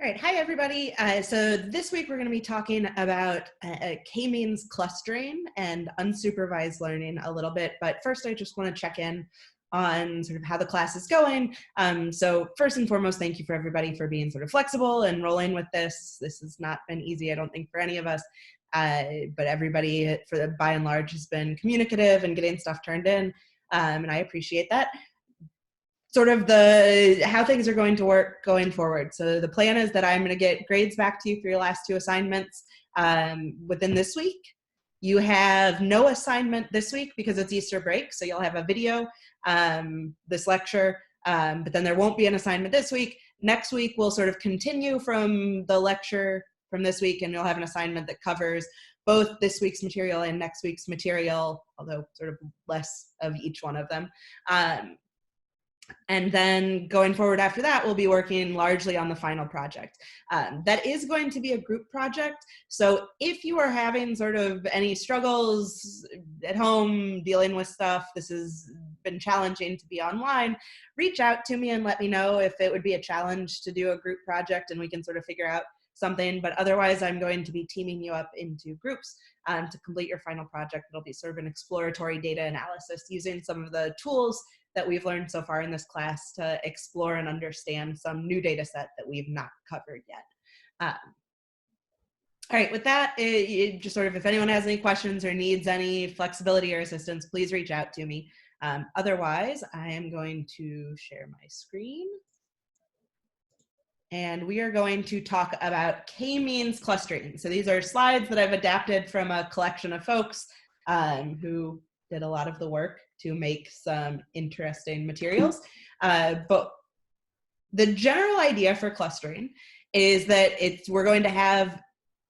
All right, hi everybody. So this week we're going to be talking about k-means clustering and unsupervised learning a little bit. But first I just want to check in on sort of how the class is going. So first and foremost, thank you for everybody for being sort of flexible and rolling with this. This has not been easy, I don't think, for any of us. But everybody, by and large, has been communicative and getting stuff turned in, and I appreciate that. Sort of how things are going to work going forward. So the plan is that I'm going to get grades back to you for your last two assignments within this week. You have no assignment this week because it's Easter break, so you'll have a video this lecture, but then there won't be an assignment this week. Next week we'll sort of continue from the lecture from this week, and you'll have an assignment that covers both this week's material and next week's material, although sort of less of each one of them. And then going forward after that, we'll be working largely on the final project. That is going to be a group project. So if you are having sort of any struggles at home dealing with stuff, this has been challenging to be online, reach out to me and let me know if it would be a challenge to do a group project and we can sort of figure out something. But otherwise, I'm going to be teaming you up into groups to complete your final project. It'll be sort of an exploratory data analysis using some of the tools that we've learned so far in this class to explore and understand some new data set that we've not covered yet. All right, with that, just sort of if anyone has any questions or needs any flexibility or assistance, please reach out to me. Otherwise, I am going to share my screen. And we are going to talk about k-means clustering. So these are slides that I've adapted from a collection of folks who did a lot of the work to make some interesting materials. But the general idea for clustering is that we're going to have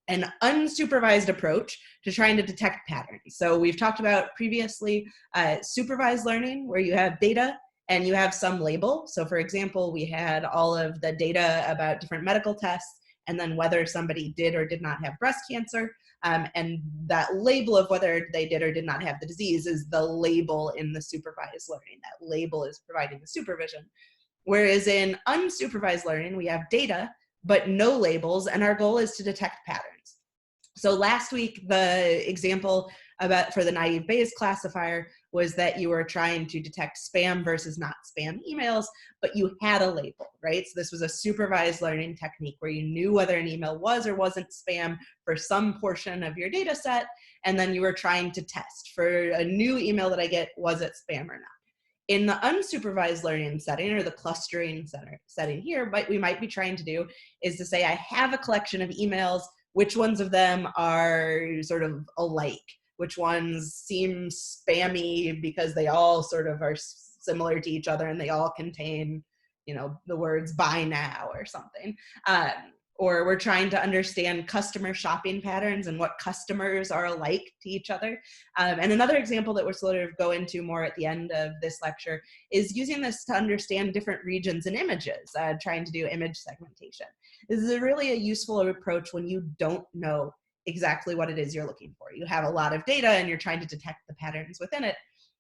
an unsupervised approach to trying to detect patterns. So we've talked about previously supervised learning, where you have data and you have some label. So for example, we had all of the data about different medical tests and then whether somebody did or did not have breast cancer. And that label of whether they did or did not have the disease is the label in the supervised learning. That label is providing the supervision. Whereas in unsupervised learning, we have data, but no labels, and our goal is to detect patterns. So last week, the example for the naive Bayes classifier was that you were trying to detect spam versus not spam emails, but you had a label, right? So this was a supervised learning technique where you knew whether an email was or wasn't spam for some portion of your data set, and then you were trying to test for a new email that I get, was it spam or not? In the unsupervised learning setting, or the clustering setting here, what we might be trying to do is to say, I have a collection of emails, which ones of them are sort of alike? Which ones seem spammy because they all sort of are similar to each other and they all contain, you know, the words buy now or something. Or we're trying to understand customer shopping patterns and what customers are alike to each other. And another example that we'll sort of go into more at the end of this lecture is using this to understand different regions and images, trying to do image segmentation. This is really a useful approach when you don't know exactly what it is you're looking for. You have a lot of data and you're trying to detect the patterns within it.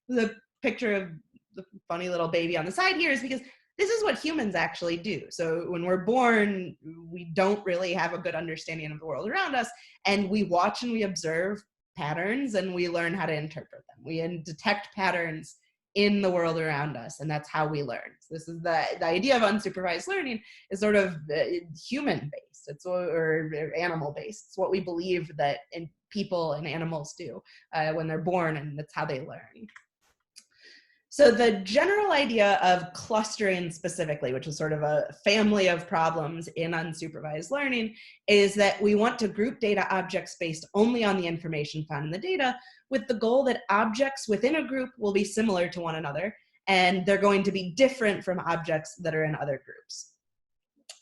The picture of the funny little baby on the side here is because this is what humans actually do. So when we're born, we don't really have a good understanding of the world around us, and we watch and we observe patterns and we learn how to interpret them. We detect patterns in the world around us, and that's how we learn. So this is the idea of unsupervised learning is sort of human-based, or animal-based. It's what we believe that people and animals do when they're born, and that's how they learn. So the general idea of clustering specifically, which is sort of a family of problems in unsupervised learning, is that we want to group data objects based only on the information found in the data, with the goal that objects within a group will be similar to one another, and they're going to be different from objects that are in other groups.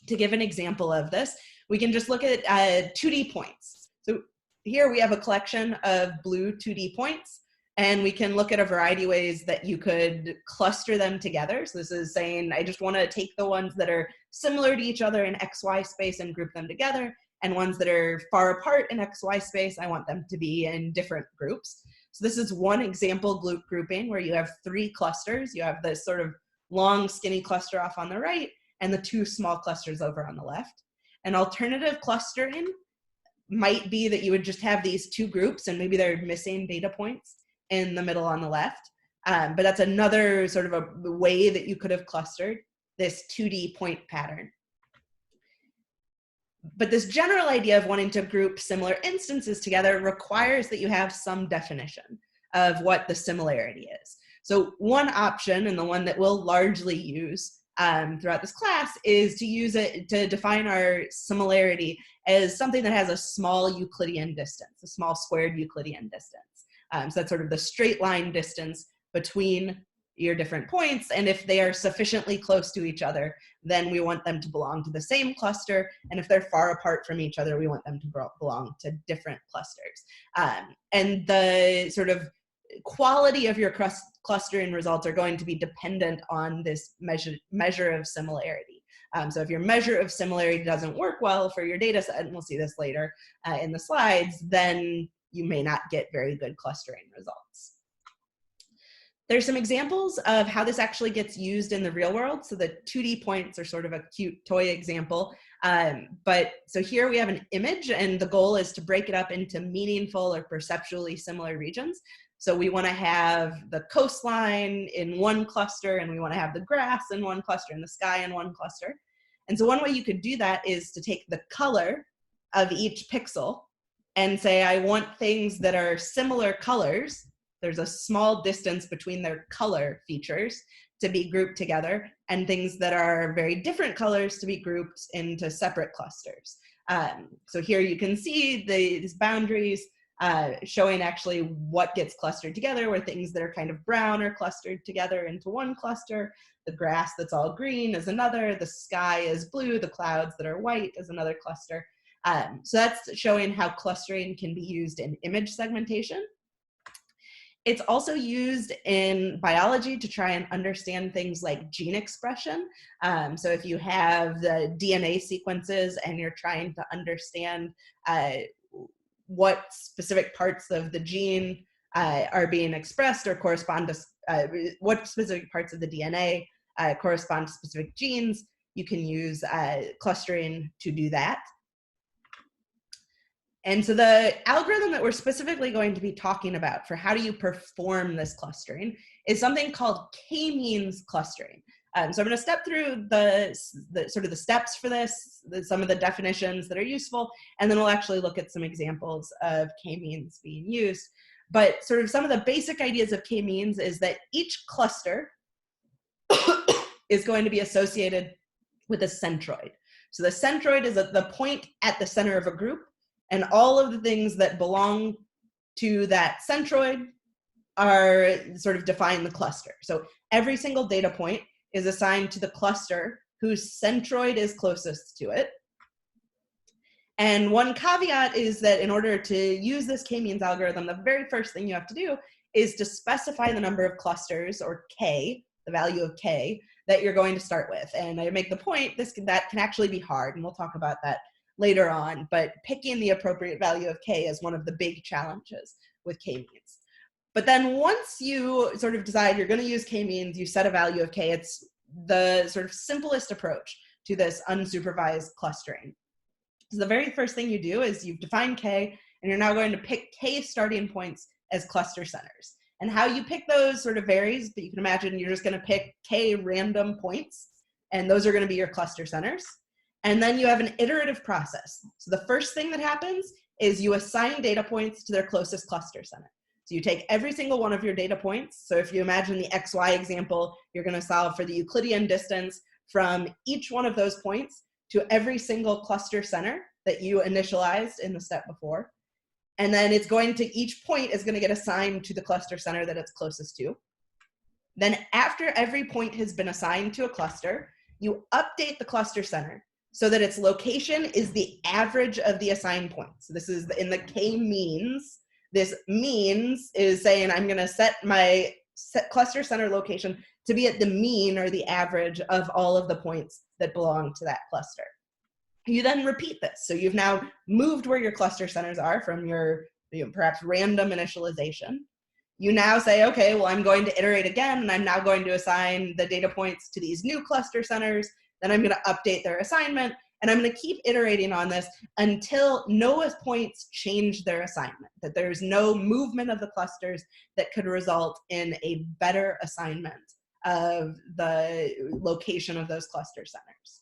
To give an example of this, we can just look at 2D points. So here we have a collection of blue 2D points. And we can look at a variety of ways that you could cluster them together. So this is saying, I just want to take the ones that are similar to each other in XY space and group them together. And ones that are far apart in XY space, I want them to be in different groups. So this is one example group grouping where you have 3 clusters. You have this sort of long skinny cluster off on the right and the 2 small clusters over on the left. An alternative clustering might be that you would just have these two groups and maybe they're missing data points in the middle on the left. But that's another sort of a way that you could have clustered this 2D point pattern. But this general idea of wanting to group similar instances together requires that you have some definition of what the similarity is. So one option, and the one that we'll largely use throughout this class, is to use it to define our similarity as something that has a small Euclidean distance, a small squared Euclidean distance. So that's sort of the straight line distance between your different points, and if they are sufficiently close to each other, then we want them to belong to the same cluster, and if they're far apart from each other, we want them to belong to different clusters. And the sort of quality of your clustering results are going to be dependent on this measure of similarity. So if your measure of similarity doesn't work well for your data set, and we'll see this later in the slides, then you may not get very good clustering results. There's some examples of how this actually gets used in the real world. So the 2D points are sort of a cute toy example. But so here we have an image, and the goal is to break it up into meaningful or perceptually similar regions. So we want to have the coastline in one cluster, and we want to have the grass in one cluster, and the sky in one cluster. And so one way you could do that is to take the color of each pixel and say, I want things that are similar colors. There's a small distance between their color features to be grouped together, and things that are very different colors to be grouped into separate clusters. So here you can see these boundaries showing actually what gets clustered together, where things that are kind of brown are clustered together into one cluster, the grass that's all green is another, the sky is blue, the clouds that are white is another cluster. So that's showing how clustering can be used in image segmentation. It's also used in biology to try and understand things like gene expression. So if you have the DNA sequences and you're trying to understand what specific parts of the gene are being expressed or correspond to what specific parts of the DNA correspond to specific genes, you can use clustering to do that. And so the algorithm that we're specifically going to be talking about for how do you perform this clustering is something called k-means clustering. So I'm going to step through the sort of the steps for this, some of the definitions that are useful, and then we'll actually look at some examples of k-means being used. But sort of some of the basic ideas of k-means is that each cluster is going to be associated with a centroid. So the centroid is the point at the center of a group, and all of the things that belong to that centroid are sort of define the cluster. So every single data point is assigned to the cluster whose centroid is closest to it. And one caveat is that in order to use this k-means algorithm, the very first thing you have to do is to specify the number of clusters, or k, the value of k, that you're going to start with. And I make the point that can actually be hard, and we'll talk about that later on, but picking the appropriate value of k is one of the big challenges with k-means. But then once you sort of decide you're going to use k-means, you set a value of k. It's the sort of simplest approach to this unsupervised clustering. So the very first thing you do is you've defined k, and you're now going to pick k starting points as cluster centers. And how you pick those sort of varies, but you can imagine you're just going to pick k random points, and those are going to be your cluster centers. And then you have an iterative process. So the first thing that happens is you assign data points to their closest cluster center. So you take every single one of your data points. So if you imagine the XY example, you're going to solve for the Euclidean distance from each one of those points to every single cluster center that you initialized in the step before. And then it's going to, each point is going to get assigned to the cluster center that it's closest to. Then after every point has been assigned to a cluster, you update the cluster center so that its location is the average of the assigned points. So this is in the k-means. This means is saying I'm going to set my cluster center location to be at the mean or the average of all of the points that belong to that cluster. You then repeat this. So you've now moved where your cluster centers are from your perhaps random initialization. You now say, okay, well, I'm going to iterate again, and I'm now going to assign the data points to these new cluster centers. Then I'm going to update their assignment, And I'm going to keep iterating on this until no points change their assignment, that there's no movement of the clusters that could result in a better assignment of the location of those cluster centers.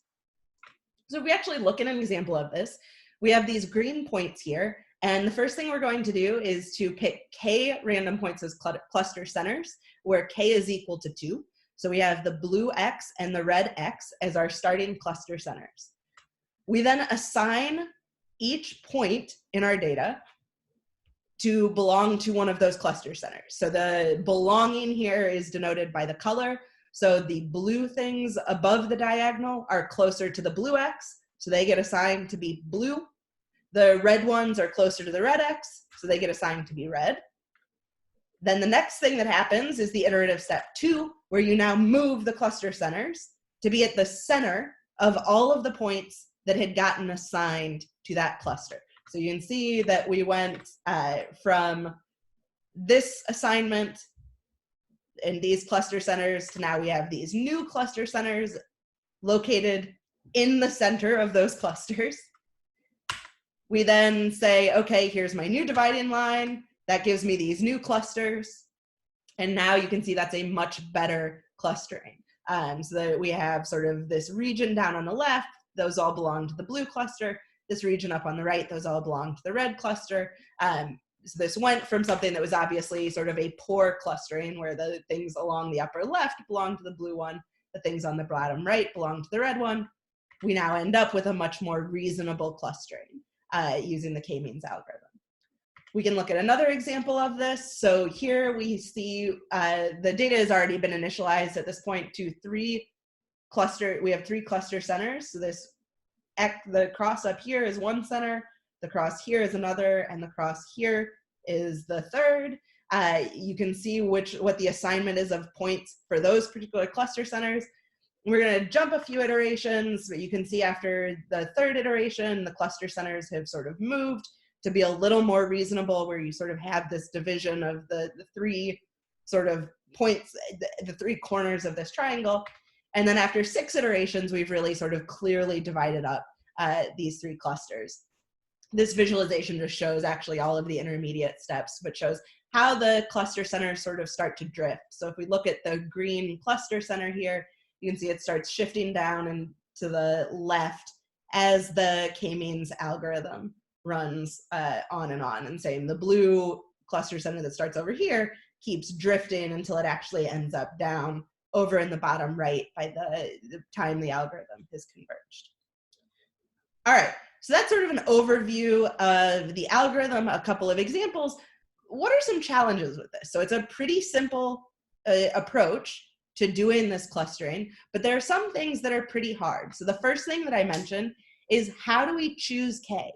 So if we actually look at an example of this, we have these green points here. And the first thing we're going to do is to pick k random points as cluster centers, where k is equal to 2. So we have the blue x and the red x as our starting cluster centers. We then assign each point in our data to belong to one of those cluster centers. So the belonging here is denoted by the color. So the blue things above the diagonal are closer to the blue x, so they get assigned to be blue. The red ones are closer to the red x, so they get assigned to be red. Then the next thing that happens is the iterative step 2, where you now move the cluster centers to be at the center of all of the points that had gotten assigned to that cluster. So you can see that we went from this assignment in these cluster centers to now we have these new cluster centers located in the center of those clusters. We then say, okay, here's my new dividing line. That gives me these new clusters. And now you can see that's a much better clustering. So that we have sort of this region down on the left, those all belong to the blue cluster. This region up on the right, those all belong to the red cluster. So this went from something that was obviously sort of a poor clustering, where the things along the upper left belong to the blue one, the things on the bottom right belong to the red one. We now end up with a much more reasonable clustering using the k-means algorithm. We can look at another example of this. So here we see the data has already been initialized at this point to we have 3 cluster centers. So the cross up here is one center, the cross here is another, and the cross here is the third. You can see what the assignment is of points for those particular cluster centers. We're going to jump a few iterations, but you can see after the third iteration, the cluster centers have sort of moved to be a little more reasonable, where you sort of have this division of the 3 sort of points, the 3 corners of this triangle. And then after 6 iterations, we've really sort of clearly divided up these 3 clusters. This visualization just shows actually all of the intermediate steps, but shows how the cluster centers sort of start to drift. So if we look at the green cluster center here, you can see it starts shifting down and to the left as the k-means algorithm runs on, and saying the blue cluster center that starts over here keeps drifting until it actually ends up down over in the bottom right by the time the algorithm has converged. All right, so that's sort of an overview of the algorithm, a couple of examples. What are some challenges with this? So it's a pretty simple approach to doing this clustering, but there are some things that are pretty hard. So the first thing that I mentioned is, how do we choose k?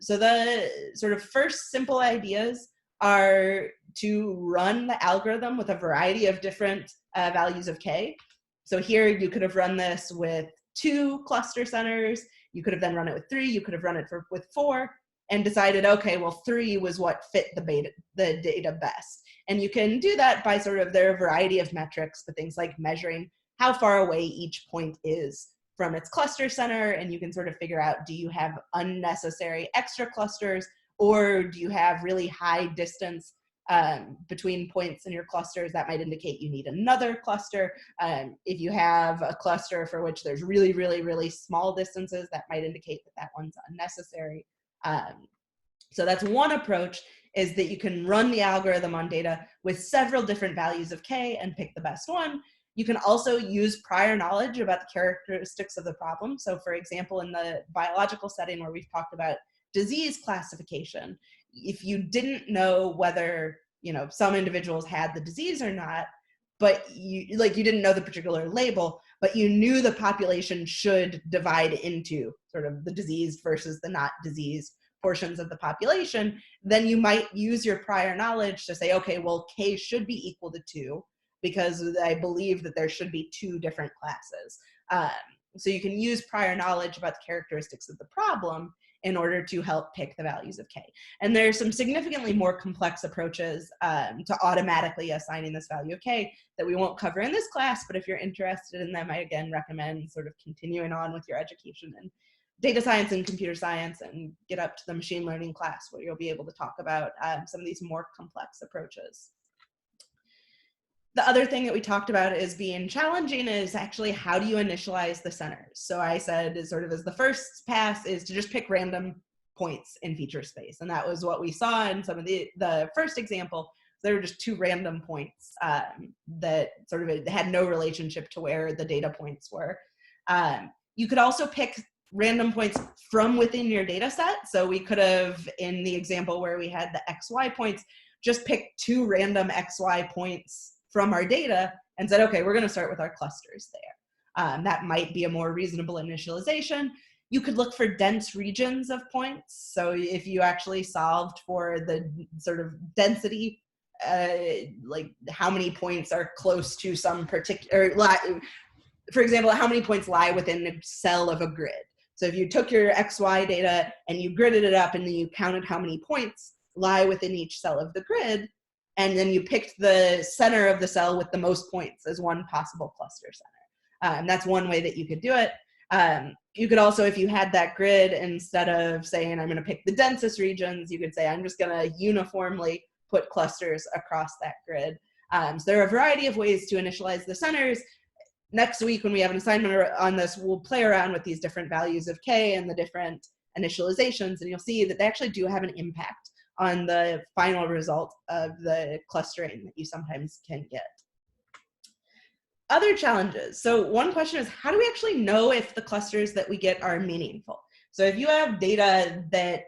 So the sort of first simple ideas are to run the algorithm with a variety of different values of k. So here you could have run this with 2 cluster centers. You could have then run it with 3. You could have run it with 4 and decided, okay, well, 3 was what fit the data best. And you can do that by there are a variety of metrics, but things like measuring how far away each point is from its cluster center, and you can sort of figure out, do you have unnecessary extra clusters, or do you have really high distance between points in your clusters that might indicate you need another cluster. If you have a cluster for which there's really, really, really small distances, that might indicate that one's unnecessary. So that's one approach, is that you can run the algorithm on data with several different values of k and pick the best one. You can also use prior knowledge about the characteristics of the problem. So for example, in the biological setting where we've talked about disease classification, if you didn't know whether, some individuals had the disease or not, but you didn't know the particular label, but you knew the population should divide into sort of the diseased versus the not diseased portions of the population, then you might use your prior knowledge to say, okay, well, k should be equal to 2 because I believe that there should be 2 different classes. So you can use prior knowledge about the characteristics of the problem in order to help pick the values of K. And there are some significantly more complex approaches to automatically assigning this value of K that we won't cover in this class, but if you're interested in them, I again recommend sort of continuing on with your education in data science and computer science and get up to the machine learning class where you'll be able to talk about some of these more complex approaches. The other thing that we talked about is being challenging is actually how do you initialize the centers? So I said is sort of as the first pass is to just pick random points in feature space. And that was what we saw in some of the first example. There were just 2 random points that sort of had no relationship to where the data points were. You could also pick random points from within your data set. So we could have, in the example where we had the XY points, just pick 2 random XY points from our data and said, okay, we're going to start with our clusters there. That might be a more reasonable initialization. You could look for dense regions of points. So if you actually solved for the sort of density, like how many points are close to some particular, for example, how many points lie within a cell of a grid. So if you took your XY data and you gridded it up and then you counted how many points lie within each cell of the grid, and then you picked the center of the cell with the most points as one possible cluster center. And that's one way that you could do it. You could also, if you had that grid, instead of saying, I'm going to pick the densest regions, you could say, I'm just going to uniformly put clusters across that grid. So there are a variety of ways to initialize the centers. Next week, when we have an assignment on this, we'll play around with these different values of K and the different initializations, and you'll see that they actually do have an impact on the final result of the clustering that you sometimes can get. Other challenges. So one question is, how do we actually know if the clusters that we get are meaningful? So if you have data that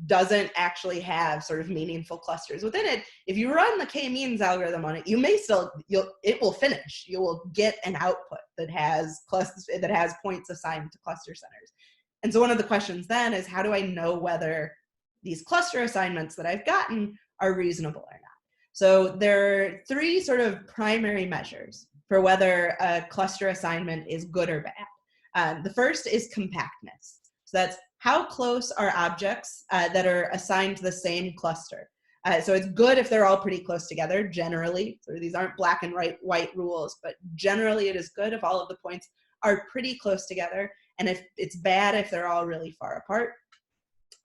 doesn't actually have sort of meaningful clusters within it, if you run the k-means algorithm on it, you may still, it will finish. You will get an output that has points assigned to cluster centers. And so one of the questions then is, how do I know whether these cluster assignments that I've gotten are reasonable or not? So there are 3 sort of primary measures for whether a cluster assignment is good or bad. The first is compactness. So that's how close are objects that are assigned to the same cluster. So it's good if they're all pretty close together, generally. So these aren't black and white rules, but generally it is good if all of the points are pretty close together, and if it's bad if they're all really far apart.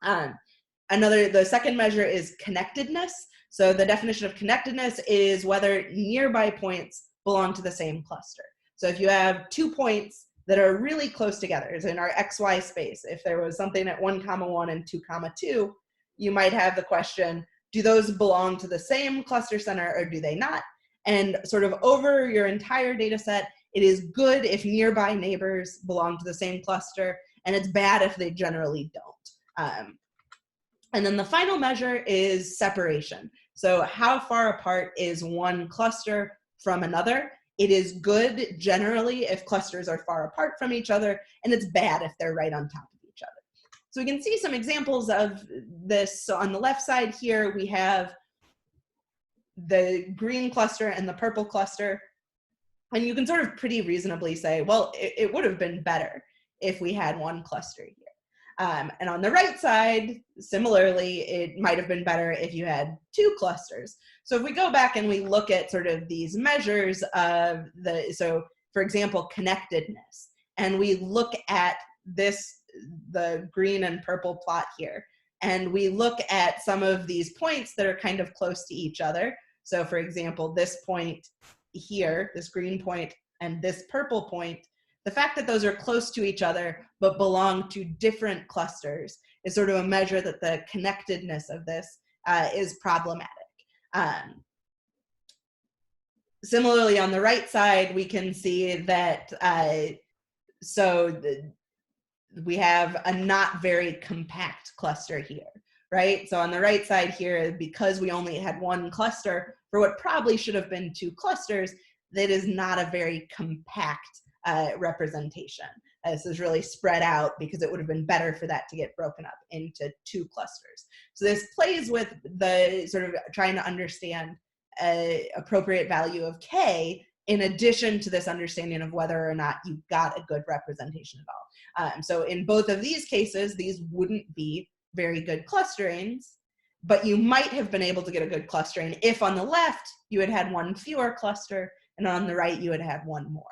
The second measure is connectedness. So the definition of connectedness is whether nearby points belong to the same cluster. So if you have 2 points that are really close together, as in our XY space, if there was something at 1, 1 and 2, 2, you might have the question, do those belong to the same cluster center or do they not? And sort of over your entire data set, it is good if nearby neighbors belong to the same cluster, and it's bad if they generally don't. And then the final measure is separation. So how far apart is one cluster from another? It is good generally if clusters are far apart from each other, and it's bad if they're right on top of each other. So we can see some examples of this. So on the left side here, we have the green cluster and the purple cluster. And you can sort of pretty reasonably say, well, it would have been better if we had one cluster here. And on the right side, similarly, it might have been better if you had 2 clusters. So if we go back and we look at sort of these measures of so for example, connectedness, and we look at the green and purple plot here, and we look at some of these points that are kind of close to each other. So for example, this point here, this green point and this purple point, the fact that those are close to each other but belong to different clusters is sort of a measure that the connectedness of this is problematic. Similarly, on the right side, we can see that we have a not very compact cluster here, right? So on the right side here, because we only had 1 cluster for what probably should have been 2 clusters, that is not a very compact representation. This is really spread out because it would have been better for that to get broken up into 2 clusters. So this plays with the sort of trying to understand appropriate value of K in addition to this understanding of whether or not you got a good representation at all. So in both of these cases, these wouldn't be very good clusterings, but you might have been able to get a good clustering if on the left you had had one fewer cluster, and on the right you had had one more.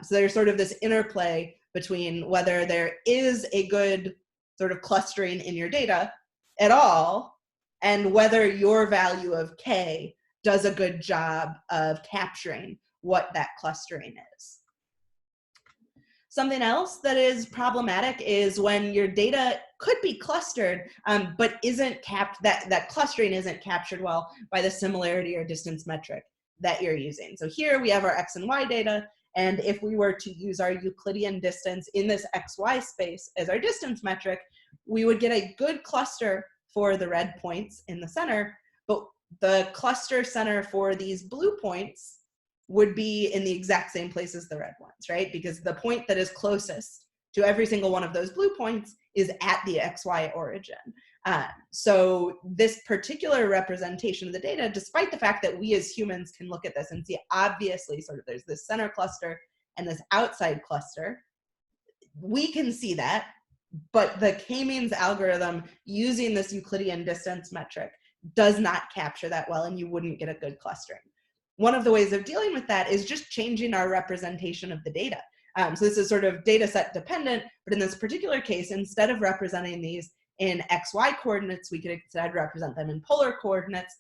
So there's sort of this interplay between whether there is a good sort of clustering in your data at all, and whether your value of K does a good job of capturing what that clustering is. Something else that is problematic is when your data could be clustered, but that clustering isn't captured well by the similarity or distance metric that you're using. So here we have our X and Y data, and if we were to use our Euclidean distance in this XY space as our distance metric, we would get a good cluster for the red points in the center, but the cluster center for these blue points would be in the exact same place as the red ones, right? Because the point that is closest to every single one of those blue points is at the XY origin. So this particular representation of the data, despite the fact that we as humans can look at this and see obviously sort of there's this center cluster and this outside cluster, we can see that, but the K-means algorithm using this Euclidean distance metric does not capture that well, and you wouldn't get a good clustering. One of the ways of dealing with that is just changing our representation of the data. So this is sort of data set dependent, but in this particular case, instead of representing these in XY coordinates, we could instead represent them in polar coordinates.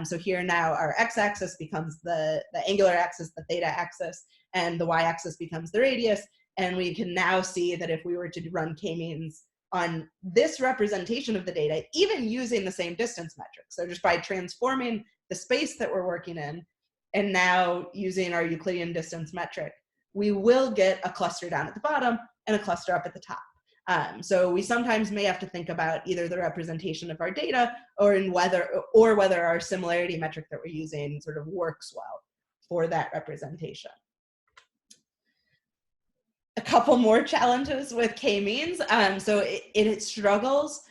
So here now our x-axis becomes the angular axis, the theta axis, and the y-axis becomes the radius. And we can now see that if we were to run k-means on this representation of the data, even using the same distance metric, so just by transforming the space that we're working in, and now using our Euclidean distance metric, we will get a cluster down at the bottom and a cluster up at the top. So we sometimes may have to think about either the representation of our data or whether our similarity metric that we're using sort of works well for that representation. A couple more challenges with k-means. So it struggles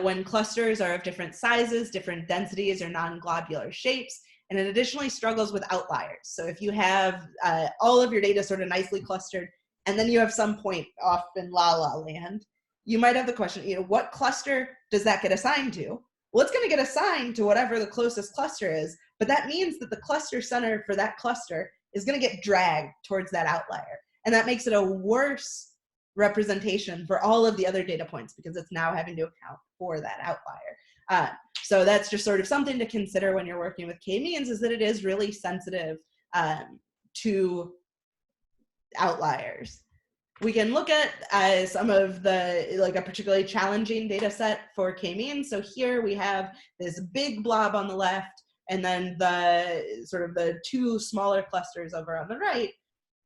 when clusters are of different sizes, different densities, or non-globular shapes. And it additionally struggles with outliers. So if you have all of your data sort of nicely clustered, and then you have some point off in la-la land, you might have the question, what cluster does that get assigned to? Well, it's going to get assigned to whatever the closest cluster is, but that means that the cluster center for that cluster is going to get dragged towards that outlier. And that makes it a worse representation for all of the other data points because it's now having to account for that outlier. So that's just sort of something to consider when you're working with k-means, is that it is really sensitive to outliers. We can look at some of a particularly challenging data set for k-means. So here we have this big blob on the left, and then the two smaller clusters over on the right.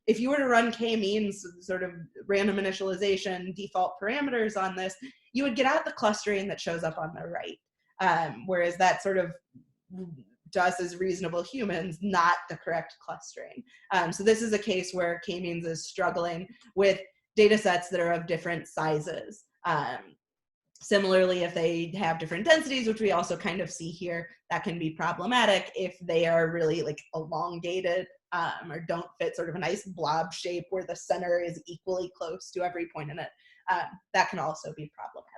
If you were to run k-means, sort of random initialization, default parameters on this, you would get out the clustering that shows up on the right. Whereas that sort of, to us as reasonable humans, not the correct clustering. So this is a case where k-means is struggling with data sets that are of different sizes. Similarly, if they have different densities, which we also kind of see here, that can be problematic if they are really elongated or don't fit sort of a nice blob shape where the center is equally close to every point in it. That can also be problematic.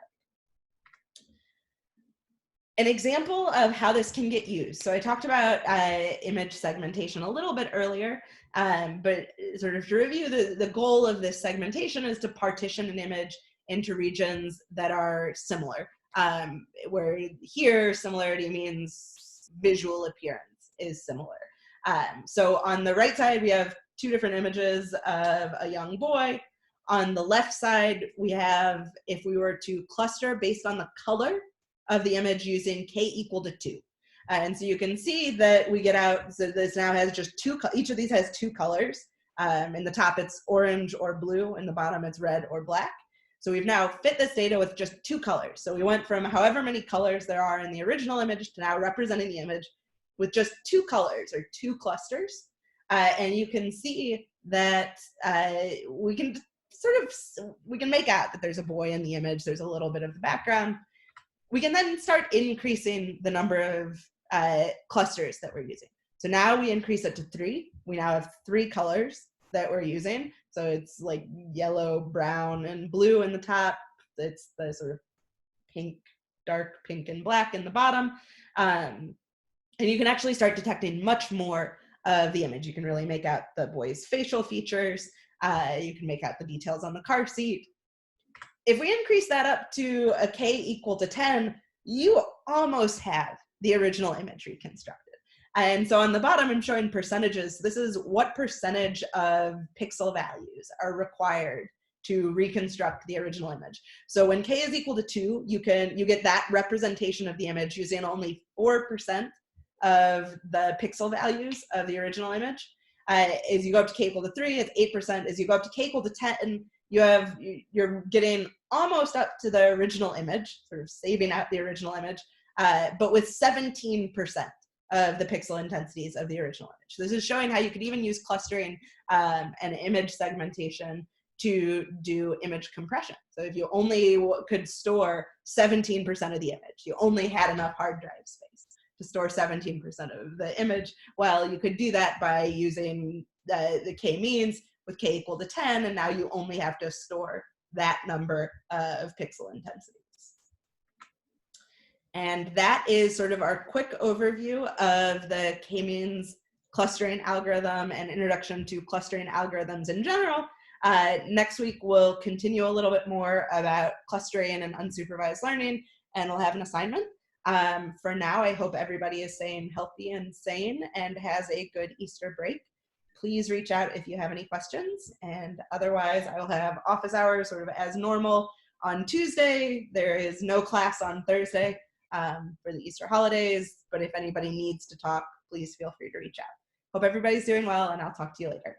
An example of how this can get used. So I talked about image segmentation a little bit earlier, but sort of to review, the goal of this segmentation is to partition an image into regions that are similar, where here similarity means visual appearance is similar. So on the right side, we have two different images of a young boy. On the left side, we have, if we were to cluster based on the color of the image using k equal to 2. And so you can see that we get out, so this now has just each of these has two colors. In the top it's orange or blue, in the bottom it's red or black. So we've now fit this data with just two colors. So we went from however many colors there are in the original image to now representing the image with just two colors or two clusters. And you can see that we can make out that there's a boy in the image, there's a little bit of the background. We can then start increasing the number of clusters that we're using. So now we increase it to 3. We now have 3 colors that we're using. So it's like yellow, brown, and blue in the top. It's the sort of pink, dark pink and black in the bottom. And you can actually start detecting much more of the image. You can really make out the boy's facial features. You can make out the details on the car seat. If we increase that up to a K equal to 10, you almost have the original image reconstructed. And so on the bottom, I'm showing percentages. This is what percentage of pixel values are required to reconstruct the original image. So when K is equal to 2, you get that representation of the image using only 4% of the pixel values of the original image. As you go up to K equal to 3, it's 8%. As you go up to K equal to 10, you're getting almost up to the original image, sort of saving out the original image, but with 17% of the pixel intensities of the original image. This is showing how you could even use clustering and image segmentation to do image compression. So if you only could store 17% of the image, you only had enough hard drive space to store 17% of the image, well, you could do that by using the k-means with K equal to 10, and now you only have to store that number of pixel intensities. And that is sort of our quick overview of the k-means clustering algorithm and introduction to clustering algorithms in general. Next week, we'll continue a little bit more about clustering and unsupervised learning, and we'll have an assignment. For now, I hope everybody is staying healthy and sane and has a good Easter break. Please reach out if you have any questions, and otherwise I will have office hours sort of as normal on Tuesday. There is no class on Thursday for the Easter holidays, but if anybody needs to talk, please feel free to reach out. Hope everybody's doing well, and I'll talk to you later.